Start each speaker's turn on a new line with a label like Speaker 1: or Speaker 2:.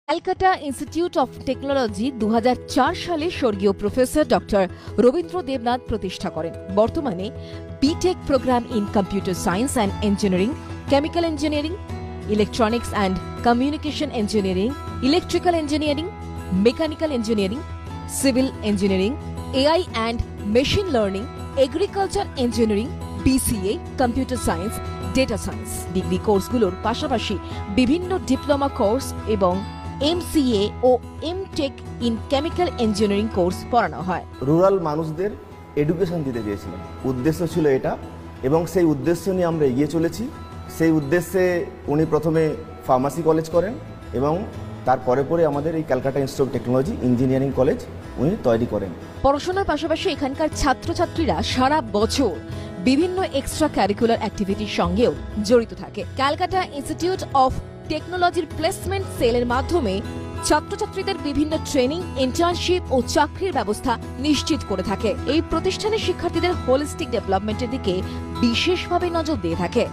Speaker 1: Calcutta institute of technology 2004 সালে স্বর্গীয় professor doctor Rabindra Debnath প্রতিষ্ঠা করেন। বর্তমানে BTech program in computer science and engineering, chemical engineering, electronics and communication engineering, electrical engineering, mechanical engineering, civil engineering, AI and machine learning, agriculture engineering, BCA, computer science, data science degree কোর্সগুলোর পাশাপাশি বিভিন্ন diploma course এবং MCA ও MTech in chemical engineering course পড়ানো হয়।
Speaker 2: Rural মানুষদের education দিতে চেয়েছিলাম, উদ্দেশ্য ছিল এটা, এবং সেই উদ্দেশ্য নিয়ে আমরা এগিয়ে চলেছি। সেই উদ্দেশ্যে উনি প্রথমে ফার্মাসি কলেজ করেন এবং তারপরে পরে আমাদের এই Calcutta institute of technology engineering college উনি তৈরি করেন।
Speaker 1: পড়াশোনার পাশাপাশি এখানকার ছাত্রছাত্রীরা সারা বছর বিভিন্ন এক্সট্রা ক্যারিকুলার অ্যাক্টিভিটির সঙ্গেও জড়িত থাকে। ক্যালকাটা ইনস্টিটিউট অফ টেকনোলজির প্লেসমেন্ট সেলের মাধ্যমে ছাত্রছাত্রীদের বিভিন্ন ট্রেনিং, ইন্টার্নশিপ ও চাকরির ব্যবস্থা নিশ্চিত করে থাকে। এই প্রতিষ্ঠানের শিক্ষার্থীদের হোলিস্টিক ডেভেলপমেন্টের দিকে বিশেষভাবে নজর দিয়ে থাকে।